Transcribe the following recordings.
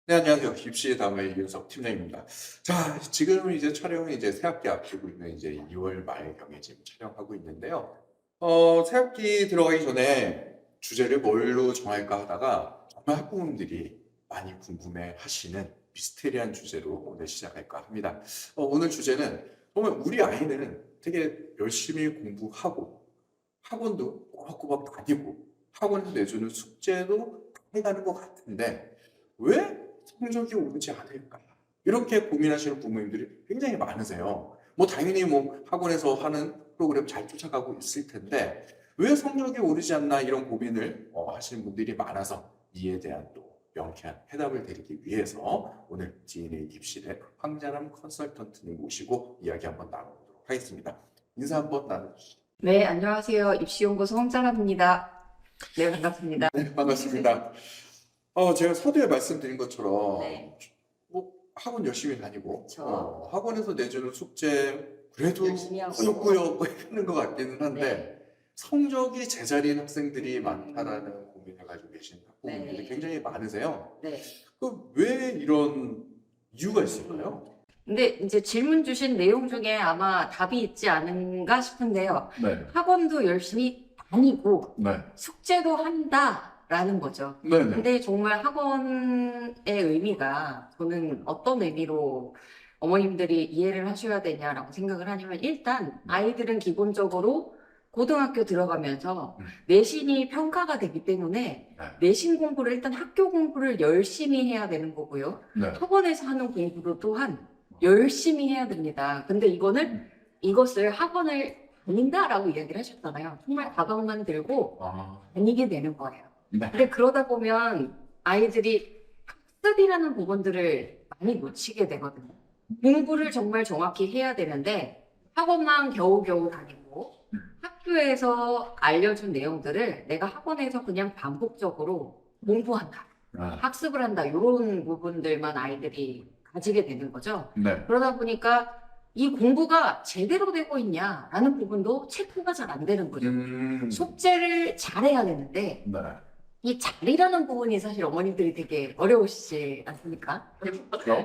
네, 안녕하세요. 입시 담의 이윤석 팀장입니다. 자, 지금 이제 촬영이 이제 새학기 앞두고 있는 이제 2월 말경에 지금 촬영하고 있는데요. 새학기 들어가기 전에 주제를 뭘로 정할까 하다가 정말 학부모님들이 많이 궁금해 하시는 미스테리한 주제로 오늘 시작할까 합니다. 오늘 주제는 정말 우리 아이는 되게 열심히 공부하고 학원도 꼬박꼬박 다니고 학원에서 내주는 숙제도 다 해가는 것 같은데 왜 성적이 오르지 않을까? 이렇게 고민하시는 부모님들이 굉장히 많으세요. 뭐 당연히 뭐 학원에서 하는 프로그램 잘 쫓아가고 있을 텐데 왜 성적이 오르지 않나 이런 고민을 하시는 분들이 많아서 이에 대한 또 명쾌한 해답을 드리기 위해서 오늘 DNA 입실의 황자람 컨설턴트님 모시고 이야기 한번 나눠보도록 하겠습니다. 인사 한번 나눠주시죠. 네, 안녕하세요. 입시연구소 홍자라입니다. 네, 반갑습니다. 네, 반갑습니다. 제가 서두에 말씀드린 것처럼 네. 뭐 학원 열심히 다니고 그쵸. 학원에서 내주는 숙제 그래도 열심히 하고. 꾸역꾸역 하는 것 같기는 한데 네. 성적이 제자리인 학생들이 많다라는 고민을 가지고 계신 학부모님들이 네. 굉장히 많으세요. 네. 왜 이런 이유가 있을까요? 근데 이제 질문 주신 내용 중에 아마 답이 있지 않은가 싶은데요. 네, 학원도 열심히 다니고 네, 숙제도 한다라는 거죠. 네, 네. 근데 정말 학원의 의미가 저는 어떤 의미로 어머님들이 이해를 하셔야 되냐라고 생각을 하냐면 일단 아이들은 기본적으로 고등학교 들어가면서 내신이 평가가 되기 때문에 네. 내신 공부를 일단 학교 공부를 열심히 해야 되는 거고요. 네. 학원에서 하는 공부도 또한 열심히 해야 됩니다. 근데 이것을 학원을 다닌다라고 이야기를 하셨잖아요. 정말 가방만 들고 다니게 되는 거예요. 네. 근데 그러다 보면 아이들이 학습이라는 부분들을 많이 놓치게 되거든요. 공부를 정말 정확히 해야 되는데 학원만 겨우겨우 다니고 학교에서 알려준 내용들을 내가 학원에서 그냥 반복적으로 공부한다, 학습을 한다 이런 부분들만 아이들이 가지게 되는 거죠. 네. 그러다 보니까 이 공부가 제대로 되고 있냐라는 부분도 체크가 잘 안 되는 거죠. 숙제를 잘해야 되는데 네. 이 잘이라는 부분이 사실 어머님들이 되게 어려우시지 않습니까?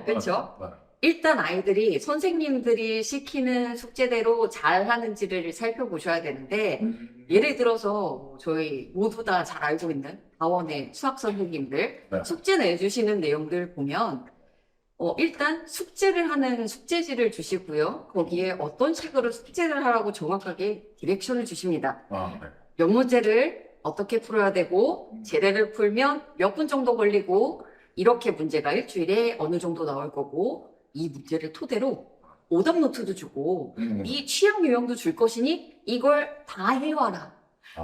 그렇죠? 네. 일단 아이들이 선생님들이 시키는 숙제대로 잘 하는지를 살펴보셔야 되는데 예를 들어서 저희 모두 다 잘 알고 있는 다원의 수학 선생님들 네. 숙제 내주시는 내용들 보면 일단 숙제를 하는 숙제지를 주시고요. 거기에 어떤 식으로 숙제를 하라고 정확하게 디렉션을 주십니다. 네. 몇 문제를 어떻게 풀어야 되고 제대로 풀면 몇 분 정도 걸리고 이렇게 문제가 일주일에 어느 정도 나올 거고 이 문제를 토대로 오답 노트도 주고 이 취약 유형도 줄 것이니 이걸 다 해와라.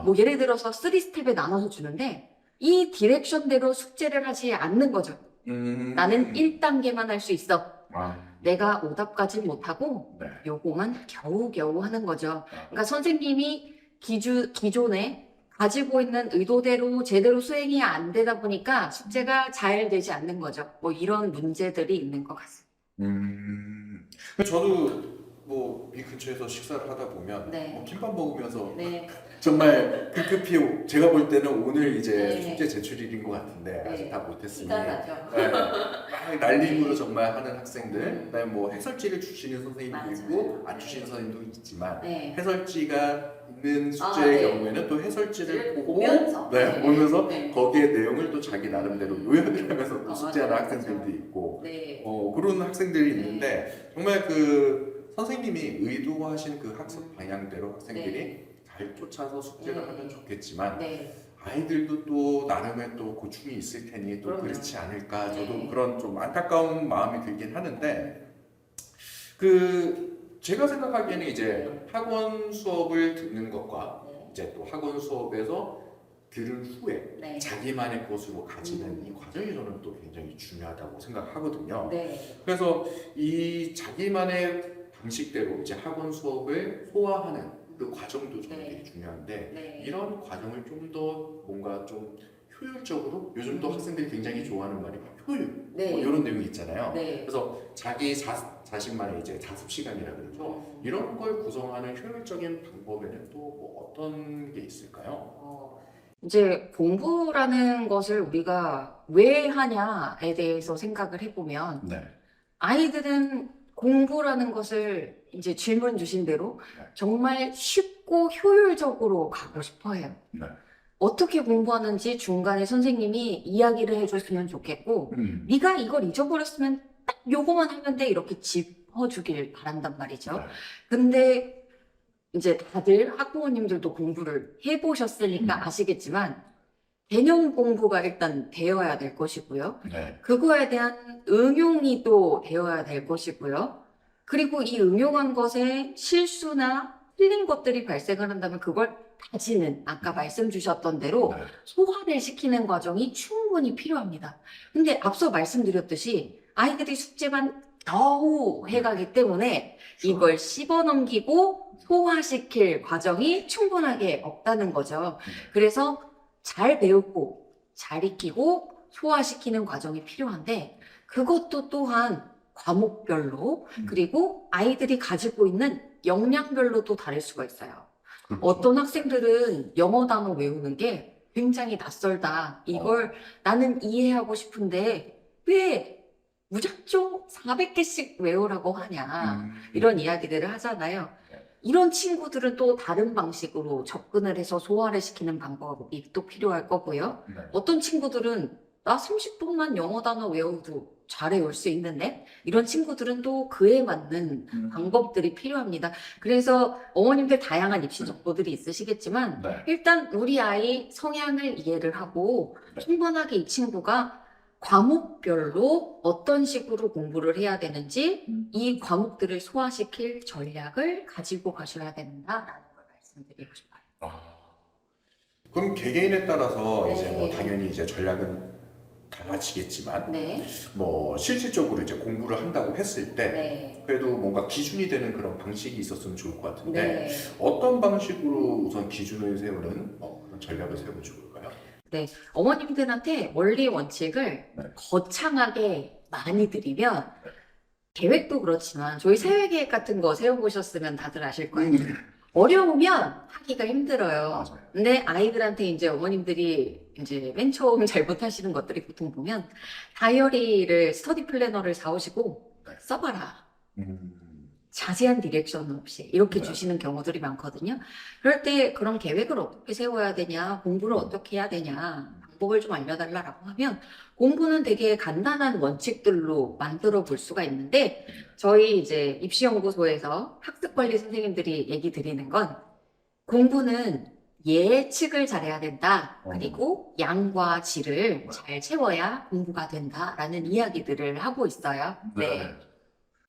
뭐 예를 들어서 3스텝에 나눠서 주는데 이 디렉션대로 숙제를 하지 않는 거죠. 나는 1단계만 할 수 있어. 내가 오답까지 못하고 네. 요거만 겨우겨우 하는 거죠. 그러니까 선생님이 기존에 가지고 있는 의도대로 제대로 수행이 안 되다 보니까 숙제가 잘 되지 않는 거죠. 뭐 이런 문제들이 있는 것 같습니다. 저도 뭐 이 근처에서 식사를 하다 보면 네. 뭐 김밥 먹으면서 네. 정말 급급히 제가 볼 때는 오늘 이제 네. 숙제 제출일인 것 같은데 네. 아직 다 못했으니 티가 나죠. 네. 막 날림으로 정말 하는 학생들 그다음에 뭐 해설지를 주시는 선생님도 맞아요. 있고 안 네. 주시는 선생님도 있지만 네. 해설지가 있는 숙제의 네. 경우에는 또 해설지를 보고 보면서. 네, 보면서 네. 거기에 내용을 또 자기 나름대로 요약을 하면서 또 숙제하는 맞아요. 학생들도 있고 네. 그런 학생들이 네. 있는데 정말 그 선생님이 의도하신 그 학습 방향대로 학생들이 네. 잘 쫓아서 숙제를 네. 하면 좋겠지만 네. 아이들도 또 나름의 또 고충이 있을 테니 또 그럼요. 그렇지 않을까 저도 네. 그런 좀 안타까운 마음이 들긴 하는데 그 제가 생각하기에는 이제 학원 수업을 듣는 것과 네. 이제 또 학원 수업에서 들은 후에 네. 자기만의 것으로 가지는 이 과정이 저는 또 굉장히 중요하다고 생각하거든요. 네. 그래서 이 자기만의 방식대로 이제 학원 수업을 소화하는 그 과정도 저는 네. 되게 중요한데 네. 이런 과정을 좀 더 뭔가 좀 효율적으로 요즘 또 학생들이 굉장히 좋아하는 말이 효율 네. 뭐 이런 내용이 있잖아요. 네. 그래서 자기 자신만의 이제 자습 시간이라 그러죠. 이런 걸 구성하는 효율적인 방법에는 또 뭐 어떤 게 있을까요? 이제 공부라는 것을 우리가 왜 하냐에 대해서 생각을 해보면 네. 아이들은 공부라는 것을 이제 질문 주신 대로 네. 정말 쉽고 효율적으로 가고 싶어 해요. 네. 어떻게 공부하는지 중간에 선생님이 이야기를 해줬으면 좋겠고, 네가 이걸 잊어버렸으면 딱 요거만 하면 돼. 이렇게 짚어주길 바란단 말이죠. 네. 근데 이제 다들 학부모님들도 공부를 해보셨으니까 아시겠지만, 개념 공부가 일단 되어야 될 것이고요. 네. 그거에 대한 응용이 또 되어야 될 것이고요. 그리고 이 응용한 것에 실수나 틀린 것들이 발생을 한다면 그걸 다지는 아까 말씀 주셨던 대로 네. 소화를 시키는 과정이 충분히 필요합니다. 근데 앞서 말씀드렸듯이 아이들이 숙제만 겨우 해가기 때문에 이걸 씹어넘기고 소화시킬 과정이 충분하게 없다는 거죠. 그래서 잘 배우고 잘 익히고 소화시키는 과정이 필요한데 그것도 또한 과목별로 그리고 아이들이 가지고 있는 역량별로도 다를 수가 있어요. 그렇죠. 어떤 학생들은 영어 단어 외우는 게 굉장히 낯설다. 이걸 나는 이해하고 싶은데 왜 무작정 400개씩 외우라고 하냐. 이런 이야기들을 하잖아요. 이런 친구들은 또 다른 방식으로 접근을 해서 소화를 시키는 방법이 또 필요할 거고요. 네. 어떤 친구들은 나 30분만 영어 단어 외워도 잘 외울 수 있는데 이런 친구들은 또 그에 맞는 방법들이 필요합니다. 그래서 어머님들 다양한 입시 정보들이 있으시겠지만 네. 일단 우리 아이 성향을 이해를 하고 네. 충분하게 이 친구가 과목별로 어떤 식으로 공부를 해야 되는지 이 과목들을 소화시킬 전략을 가지고 가셔야 된다라는 걸 말씀드리고 싶어요. 그럼 개개인에 따라서 네. 이제 뭐 당연히 이제 전략은 달라지겠지만 네, 뭐 실질적으로 이제 공부를 한다고 했을 때 네, 그래도 뭔가 기준이 되는 그런 방식이 있었으면 좋을 것 같은데 네. 어떤 방식으로 우선 기준을 세우는 그런 전략을 세우면 좋을까요? 어머님들한테 원리 원칙을 네. 거창하게 많이 드리면 계획도 그렇지만 저희 세회계획 같은 거 세워보셨으면 다들 아실 거예요. 어려우면 하기가 힘들어요. 맞아요. 근데 아이들한테 이제 어머님들이 이제 맨 처음 잘못하시는 것들이 보통 보면 다이어리를 스터디 플래너를 사오시고 네. 써봐라. 음, 자세한 디렉션 없이 이렇게 네. 주시는 경우들이 많거든요. 그럴 때 그런 계획을 어떻게 세워야 되냐, 공부를 어떻게 해야 되냐, 방법을 좀 알려달라고 하면 공부는 되게 간단한 원칙들로 만들어 볼 수가 있는데 저희 이제 입시연구소에서 학습관리 선생님들이 얘기 드리는 건 공부는 예측을 잘해야 된다. 그리고 양과 질을 잘 채워야 공부가 된다라는 이야기들을 하고 있어요. 네.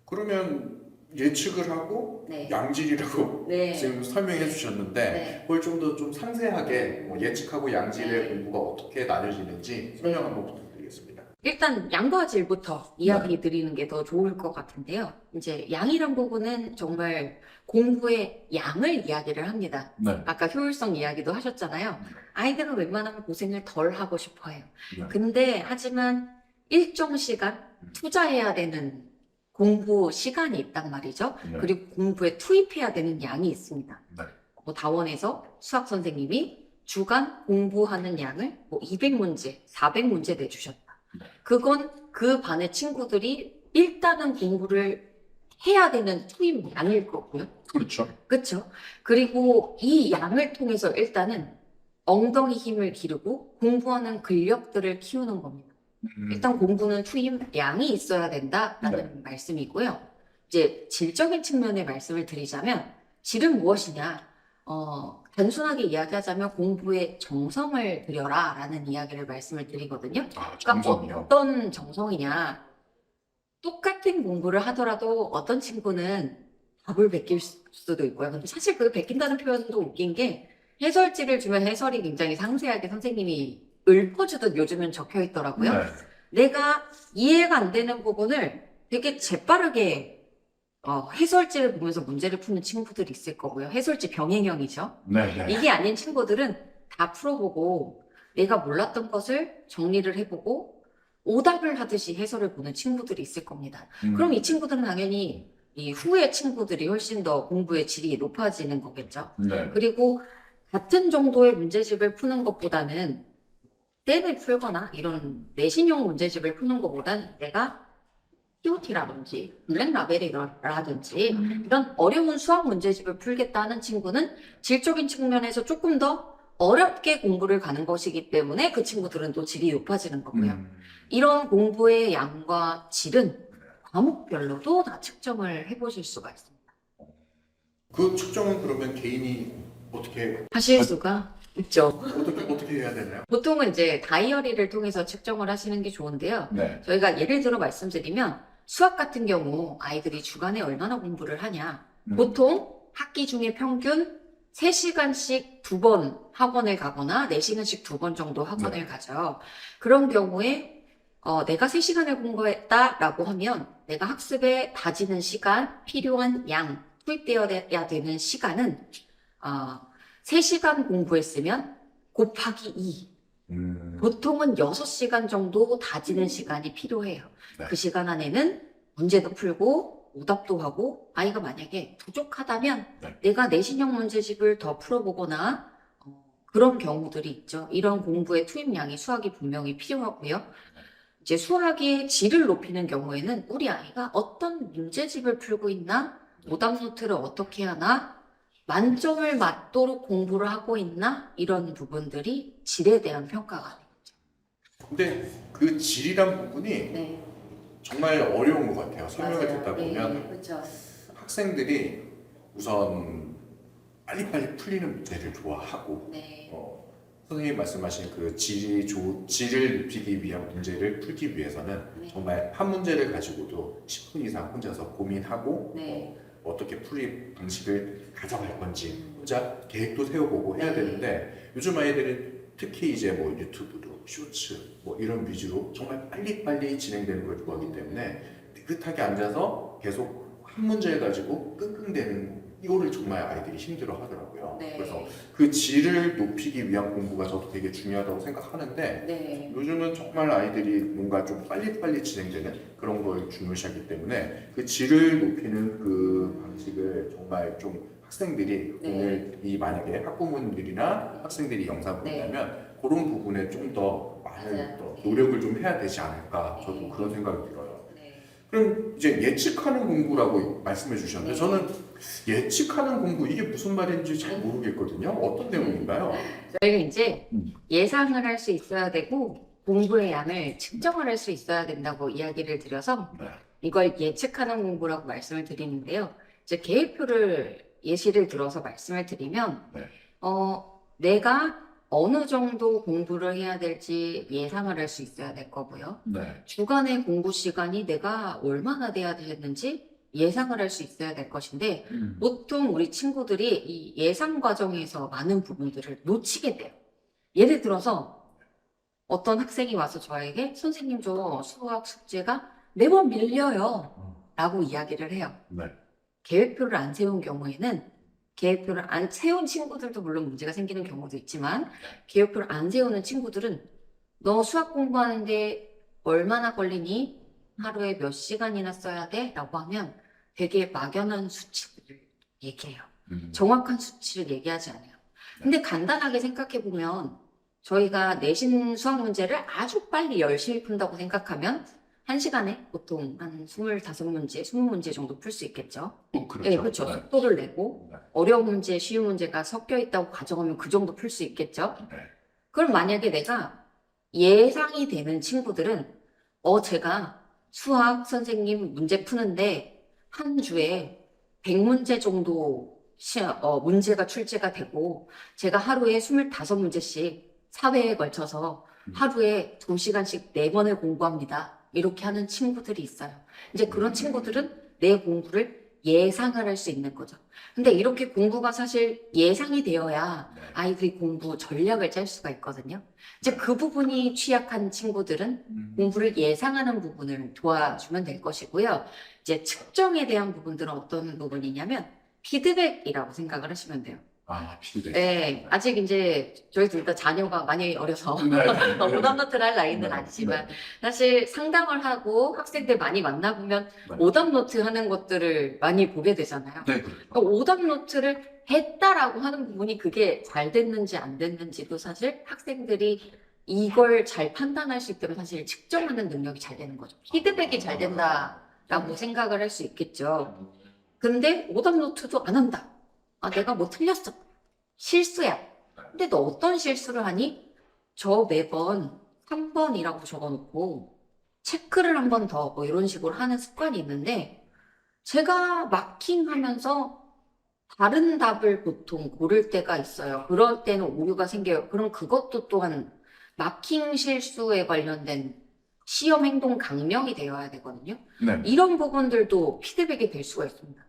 그러면 예측을 하고 네. 양질이라고 네. 지금 설명해 주셨는데 네. 그걸 좀 더 좀 상세하게 뭐 예측하고 양질의 네. 공부가 어떻게 나눠지는지 설명 한번 부탁드리겠습니다. 일단 양과 질부터 이야기 드리는 게 더 좋을 것 같은데요. 이제 양이란 부분은 정말 공부의 양을 이야기를 합니다. 네. 아까 효율성 이야기도 하셨잖아요. 아이들은 웬만하면 고생을 덜 하고 싶어 해요. 네. 근데 하지만 일정 시간 투자해야 되는 공부 시간이 있단 말이죠. 네. 그리고 공부에 투입해야 되는 양이 있습니다. 네. 다원에서 수학 선생님이 주간 공부하는 양을 200문제, 400문제 내주셨다. 그건 그 반의 친구들이 일단은 공부를 해야 되는 투입 양일 거고요. 그렇죠. 그렇죠? 그리고 이 양을 통해서 일단은 엉덩이 힘을 기르고 공부하는 근력들을 키우는 겁니다. 일단 공부는 투입 양이 있어야 된다라는 말씀이고요. 이제 질적인 측면의 말씀을 드리자면 질은 무엇이냐? 단순하게 이야기하자면 공부에 정성을 들여라라는 이야기를 말씀을 드리거든요. 그러니까 어떤 정성이냐? 똑같은 공부를 하더라도 어떤 친구는 답을 베낄 수도 있고요. 근데 사실 그 베낀다는 표현도 웃긴 게 해설지를 주면 해설이 굉장히 상세하게 선생님이 읊어주듯 요즘은 적혀 있더라고요. 네. 내가 이해가 안 되는 부분을 되게 재빠르게 해설지를 보면서 문제를 푸는 친구들이 있을 거고요. 해설지 병행형이죠. 네. 이게 아닌 친구들은 다 풀어보고 내가 몰랐던 것을 정리를 해보고 오답을 하듯이 해설을 보는 친구들이 있을 겁니다. 그럼 이 친구들은 당연히 이 후의 친구들이 훨씬 더 공부의 질이 높아지는 거겠죠. 네. 그리고 같은 정도의 문제집을 푸는 것보다는 댐을 풀거나 이런 내신용 문제집을 푸는 것보다는 내가 POT라든지 블랙라벨이라든지 이런 어려운 수학 문제집을 풀겠다는 친구는 질적인 측면에서 조금 더 어렵게 공부를 가는 것이기 때문에 그 친구들은 또 질이 높아지는 거고요. 이런 공부의 양과 질은 과목별로도 다 측정을 해보실 수가 있습니다. 그 측정은 그러면 개인이 어떻게 하실 수가 있죠. 어떻게 해야 되나요? 보통은 이제 다이어리를 통해서 측정을 하시는 게 좋은데요. 네. 저희가 예를 들어 말씀드리면 수학 같은 경우 아이들이 주간에 얼마나 공부를 하냐. 보통 학기 중에 평균 3시간씩 2번 학원을 가거나 4시간씩 2번 정도 학원을 가죠. 그런 경우에 내가 3시간을 공부했다라고 하면 내가 학습에 다지는 시간, 필요한 양, 투입되어야 되는 시간은 3시간 공부했으면 곱하기 2. 보통은 6시간 정도 다지는 시간이 필요해요. 네. 그 시간 안에는 문제도 풀고 오답도 하고 아이가 만약에 부족하다면 네. 내가 내신형 문제집을 더 풀어보거나 그런 경우들이 있죠. 이런 공부의 투입량이 수학이 분명히 필요하고요. 이제 수학의 질을 높이는 경우에는 우리 아이가 어떤 문제집을 풀고 있나, 오답 노트를 어떻게 하나, 만점을 맞도록 공부를 하고 있나 이런 부분들이 질에 대한 평가가 되겠죠. 근데 그 질이란 부분이 네, 정말 어려운 것 같아요. 설명을 맞아요. 듣다 보면 네, 그렇죠. 학생들이 우선 빨리빨리 풀리는 문제를 좋아하고 네, 선생님 말씀하신 그 질을 높이기 위한 문제를 풀기 위해서는 네. 정말 한 문제를 가지고도 10분 이상 혼자서 고민하고 네. 어떻게 풀이 방식을 가져갈 건지 혼자 계획도 세워보고 해야 네. 되는데 요즘 아이들은 특히 이제 뭐 유튜브도 쇼츠 뭐 이런 위주로 정말 빨리빨리 진행되는 걸 좋아하기 때문에 느긋하게 앉아서 계속 한 문제를 가지고 끙끙대는 이거를 정말 아이들이 힘들어 하더라고요. 네. 그래서 그 질을 높이기 위한 공부가 저도 되게 중요하다고 생각하는데 네. 요즘은 정말 아이들이 뭔가 좀 빨리빨리 진행되는 그런 걸 중요시하기 때문에 그 질을 높이는 그 방식을 정말 좀 학생들이 네. 오늘 이 만약에 학부모님들이나 학생들이 영상 네. 본다면 그런 부분에 좀 더 많은 맞아요. 또 노력을 좀 해야 되지 않을까 저도 네. 그런 생각이 들어요. 네. 그럼 이제 예측하는 공부라고 말씀해 주셨는데 네. 저는 예측하는 공부 이게 무슨 말인지 잘 모르겠거든요. 어떤 내용인가요? 저희가 이제 음. 예상을 할 수 있어야 되고 공부의 양을 측정을 할 수 있어야 된다고 이야기를 드려서 네. 이걸 예측하는 공부라고 말씀을 드리는데요. 이제 계획표를 예시를 들어서 말씀을 드리면 네. 내가 어느 정도 공부를 해야 될지 예상을 할 수 있어야 될 거고요. 네. 주간의 공부 시간이 내가 얼마나 돼야 되는지 예상을 할 수 있어야 될 것인데 보통 우리 친구들이 이 예상 과정에서 많은 부분들을 놓치게 돼요. 예를 들어서 어떤 학생이 와서 저에게 선생님 저 수학 숙제가 매번 밀려요 라고 이야기를 해요. 네. 계획표를 안 세운 경우에는 계획표를 안 세운 친구들도 물론 문제가 생기는 경우도 있지만 계획표를 안 세우는 친구들은 너 수학 공부하는데 얼마나 걸리니? 하루에 몇 시간이나 써야 돼? 라고 하면 되게 막연한 수치들을 얘기해요. 정확한 수치를 얘기하지 않아요. 근데 간단하게 생각해 보면 저희가 내신 수학 문제를 아주 빨리 열심히 푼다고 생각하면 1시간에 보통 한 25문제, 20문제 정도 풀 수 있겠죠. 그렇죠. 네, 그렇죠. 네. 속도를 내고 네. 어려운 문제, 쉬운 문제가 섞여 있다고 가정하면 그 정도 풀 수 있겠죠. 네. 그럼 만약에 내가 예상이 되는 친구들은 제가 수학 선생님 문제 푸는데 한 주에 100문제 정도 문제가 출제가 되고 제가 하루에 25문제씩 사회에 걸쳐서 하루에 2시간씩 4번을 공부합니다. 이렇게 하는 친구들이 있어요. 이제 그런 친구들은 내 공부를 예상을 할 수 있는 거죠. 근데 이렇게 공부가 사실 예상이 되어야 아이들이 공부 전략을 짤 수가 있거든요. 이제 그 부분이 취약한 친구들은 공부를 예상하는 부분을 도와주면 될 것이고요. 이제 측정에 대한 부분들은 어떤 부분이냐면 피드백이라고 생각을 하시면 돼요. 아, 피드백. 네, 아직 이제 저희 둘 다 자녀가 많이 어려서 네. 오답노트를 할 나이는 네. 아니지만 네. 사실 상담을 하고 학생들 많이 만나보면 네. 오답노트 하는 것들을 많이 보게 되잖아요. 네, 그렇죠. 그러니까 오답노트를 했다라고 하는 부분이 그게 잘 됐는지 안 됐는지도 사실 학생들이 이걸 잘 판단할 수 있도록 사실 측정하는 능력이 잘 되는 거죠. 피드백이 잘 된다라고 생각을 할 수 있겠죠. 근데 오답노트도 안 한다. 아, 내가 뭐 틀렸어. 실수야. 근데 너 어떤 실수를 하니? 저 매번 3번이라고 적어놓고 체크를 한 번 더 뭐 이런 식으로 하는 습관이 있는데 제가 마킹하면서 다른 답을 보통 고를 때가 있어요. 그럴 때는 오류가 생겨요. 그럼 그것도 또한 마킹 실수에 관련된 시험 행동 강령이 되어야 되거든요. 네. 이런 부분들도 피드백이 될 수가 있습니다.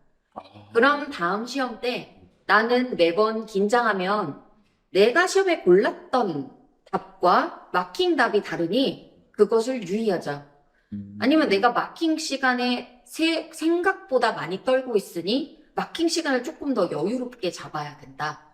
그럼 다음 시험 때 나는 매번 긴장하면 내가 시험에 골랐던 답과 마킹 답이 다르니 그것을 유의하자. 아니면 내가 마킹 시간에 생각보다 많이 떨고 있으니 마킹 시간을 조금 더 여유롭게 잡아야 된다.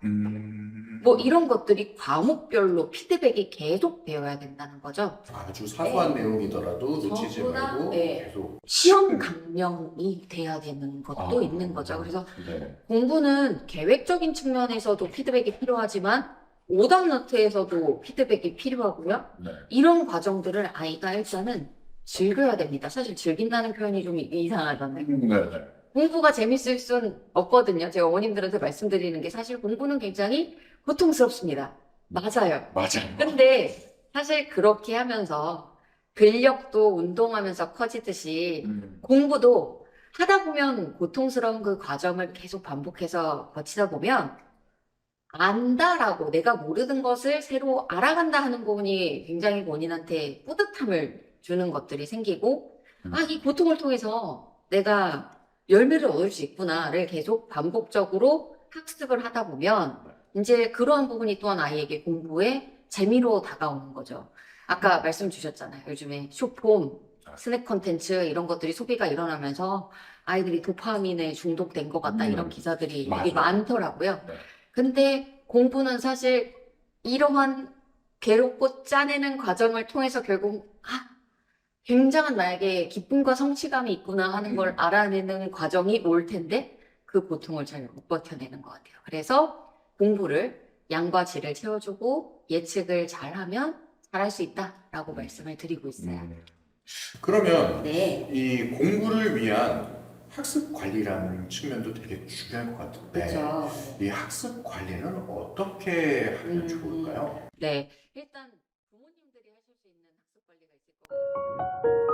뭐 이런 것들이 과목별로 피드백이 계속 되어야 된다는 거죠. 아주 사소한 내용이더라도 놓치지 전부 다, 말고 네. 계속. 시험 강령이 돼야 되는 것도 있는 거죠. 그래서 네. 공부는 계획적인 측면에서도 피드백이 필요하지만 오답노트에서도 피드백이 필요하고요. 네. 이런 과정들을 아이가 일단은 즐겨야 됩니다. 사실 즐긴다는 표현이 좀 이상하잖아요. 네. 네. 공부가 재밌을 순 없거든요. 제가 어머님들한테 말씀드리는 게 사실 공부는 굉장히 고통스럽습니다. 맞아요. 맞아요. 근데 사실 그렇게 하면서 근력도 운동하면서 커지듯이 공부도 하다 보면 고통스러운 그 과정을 계속 반복해서 거치다 보면 안다라고 내가 모르는 것을 새로 알아간다 하는 부분이 굉장히 본인한테 뿌듯함을 주는 것들이 생기고 아, 이 고통을 통해서 내가 열매를 얻을 수 있구나를 계속 반복적으로 학습을 하다 보면 이제 그러한 부분이 또한 아이에게 공부에 재미로 다가오는 거죠. 아까 말씀 주셨잖아요. 요즘에 숏폼, 스낵 콘텐츠 이런 것들이 소비가 일어나면서 아이들이 도파민에 중독된 것 같다 이런 기사들이 맞아요. 되게 많더라고요. 네. 근데 공부는 사실 이러한 괴롭고 짜내는 과정을 통해서 결국 굉장한 나에게 기쁨과 성취감이 있구나 하는 걸 알아내는 과정이 올 텐데 그 고통을 잘 못 버텨내는 것 같아요. 그래서 공부를 양과 질을 채워주고 예측을 잘하면 잘할 수 있다라고 말씀을 드리고 있어요. 그러면 네. 이 공부를 위한 학습 관리라는 측면도 되게 중요할 것 같은데 그렇죠. 이 학습 관리는 어떻게 하면 좋을까요? 네. 일단 부모님들이 하실 수 있는 학습 관리가 있을 것 같아요.